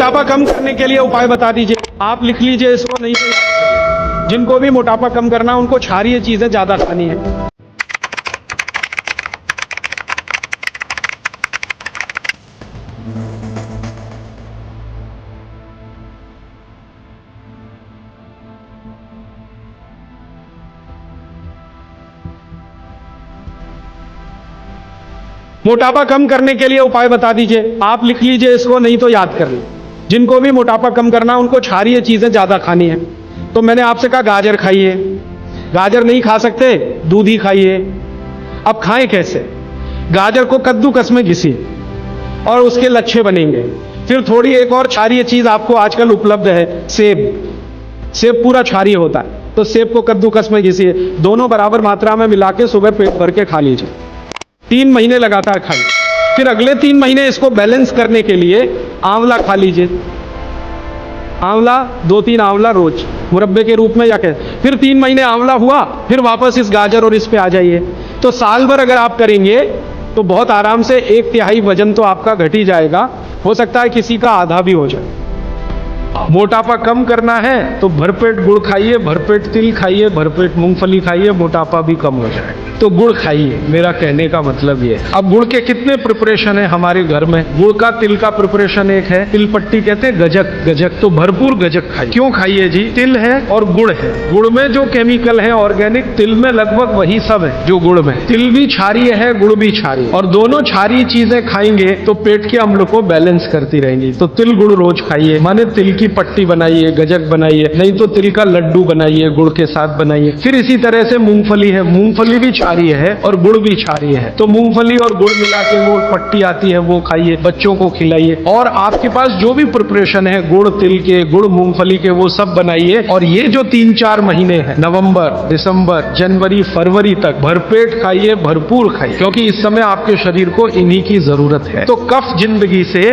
मोटापा कम करने के लिए उपाय बता दीजिए। आप लिख लीजिए इसको, नहीं तो याद करिए। जिनको भी मोटापा कम करना है उनको क्षारीय चीजें ज्यादा खानी है। मोटापा कम करने के लिए उपाय बता दीजिए। आप लिख लीजिए इसको, नहीं तो याद कर लीजिए। जिनको भी मोटापा कम करना है उनको क्षारीय चीजें ज्यादा खानी है। तो मैंने आपसे कहा गाजर खाइए, गाजर नहीं खा सकते दूधी खाइए। अब खाएं कैसे? गाजर को कद्दूकस में घिसिए और उसके लच्छे बनेंगे। फिर थोड़ी एक और क्षारीय चीज आपको आजकल उपलब्ध है, सेब। सेब पूरा क्षारीय होता है, तो सेब को कद्दूकस में घिसिए, दोनों बराबर मात्रा में मिला के सुबह पेट भर के खा लीजिए। 3 महीने लगातार खाइए। फिर अगले 3 महीने इसको बैलेंस करने के लिए आंवला खा लीजिए। आंवला 2-3 आंवला रोज मुरब्बे के रूप में या कैसे। फिर 3 महीने आंवला हुआ, फिर वापस इस गाजर और इस पे आ जाइए। तो साल भर अगर आप करेंगे तो बहुत आराम से 1/3 वजन तो आपका घट ही जाएगा। हो सकता है किसी का आधा भी हो जाए। मोटापा कम करना है तो भरपेट गुड़ खाइए, भरपेट तिल खाइए, भरपेट मूंगफली खाइए, मोटापा भी कम हो जाए। तो गुड़ खाइए, मेरा कहने का मतलब ये। अब गुड़ के कितने प्रिपरेशन है हमारे घर में? गुड़ का तिल का प्रिपरेशन एक है, तिल पट्टी कहते हैं, गजक। गजक तो भरपूर गजक खाइए। क्यों खाइए जी? तिल है और गुड़ है। गुड़ में जो केमिकल है ऑर्गेनिक, तिल में लगभग वही सब है जो गुड़ में। तिल भी क्षारीय है, गुड़ भी क्षारीय, और दोनों क्षारीय चीजें खाएंगे तो पेट के अम्ल को बैलेंस करती रहेंगी। तो तिल गुड़ रोज खाइए, माने तिल की पट्टी बनाइए, गजक बनाइए, नहीं तो तिल का लड्डू बनाइए, गुड़ के साथ बनाइए। फिर इसी तरह से मूंगफली है, मूंगफली भी क्षारीय है और गुड़ भी क्षारीय है। तो मूंगफली और गुड़ मिला के वो पट्टी आती है, वो खाइए, बच्चों को खिलाइए। और आपके पास जो भी प्रिपरेशन है गुड़ तिल के, गुड़ मूंगफली के, वो सब बनाइए। और ये जो 3-4 महीने हैं, नवंबर, दिसंबर, जनवरी, फरवरी तक भरपेट खाइए, भरपूर खाइए, क्योंकि इस समय आपके शरीर को इन्हीं की जरूरत है। तो कफ जिंदगी से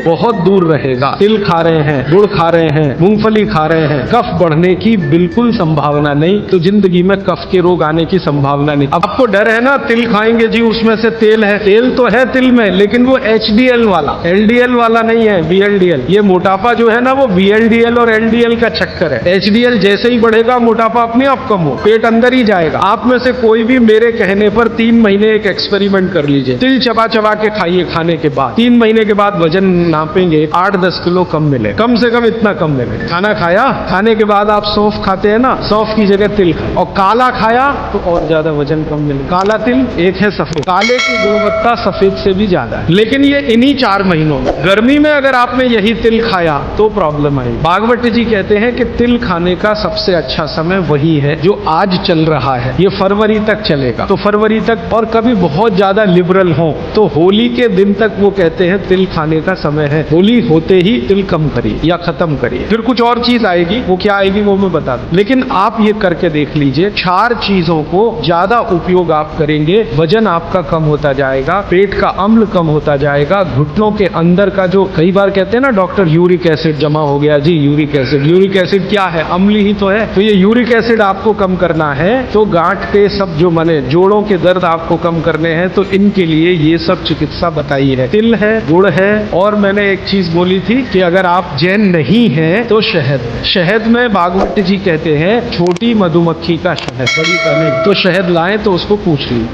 बहुत दूर रहेगा। तिल खा रहे हैं, गुड़ खा रहे हैं, मूंगफली खा रहे हैं, कफ बढ़ने की बिल्कुल संभावना नहीं। तो जिंदगी में कफ के रोग आने की संभावना नहीं। अब आपको डर है ना, तिल खाएंगे जी उसमें से तेल है। तेल तो है तिल में, लेकिन वो HDL वाला, LDL वाला नहीं है, VLDL। ये मोटापा जो है ना, वो VLDL और LDL का चक्कर है। HDL जैसे ही बढ़ेगा मोटापा अपने आप कम हो, पेट अंदर ही जाएगा। आप में से कोई भी मेरे कहने पर 3 महीने एक एक्सपेरिमेंट कर लीजिए। तिल चबा चबा के खाइए, खाने के बाद 3 महीने के बाद वजन नापेंगे, 8-10 किलो कम मिले, कम से कम इतना कम मिले। खाना खाया, खाने के बाद आप सौंफ खाते हैं ना, सौंफ की जगह तिल खाए, और काला खाया तो और ज्यादा वजन कम मिले। काला तिल एक है सफेद, काले की गुणवत्ता सफेद से भी ज्यादा है। लेकिन ये इन्हीं 4 महीनों में, गर्मी में अगर आपने यही तिल खाया तो प्रॉब्लम आएगी। भागवत जी कहते हैं कि तिल खाने का सबसे अच्छा समय वही है जो आज चल रहा है, ये फरवरी तक चलेगा। तो फरवरी तक, और कभी बहुत ज्यादा लिबरल हो तो होली के दिन तक वो कहते हैं तिल खाने का समय है। होली होते ही तिल कम करिए या खत्म करिए। फिर कुछ और चीज आएगी, वो क्या आएगी वो मैं बता दूं। लेकिन आप ये करके देख लीजिए, 4 चीजों को ज्यादा उपयोग आप करेंगे, वजन आपका कम होता जाएगा, पेट का अम्ल कम होता जाएगा, घुटनों के अंदर का जो कई बार कहते हैं ना डॉक्टर, यूरिक एसिड जमा हो गया जी। यूरिक एसिड, यूरिक एसिड क्या है? अम्ल ही तो है। तो ये यूरिक एसिड आपको कम करना है, तो गांठ के सब जो माने जोड़ों के दर्द आपको कम करने हैं, तो इनके लिए ये सब चिकित्सा बताई है। तिल है, गुड़ है, और मैंने एक चीज बोली थी कि अगर आप जैन नहीं हैं तो शहद। शहद में भागवत जी कहते हैं छोटी मधुमक्खी का शहद, बड़ी का नहीं। तो शहद लाएं तो उसको पूछ ली।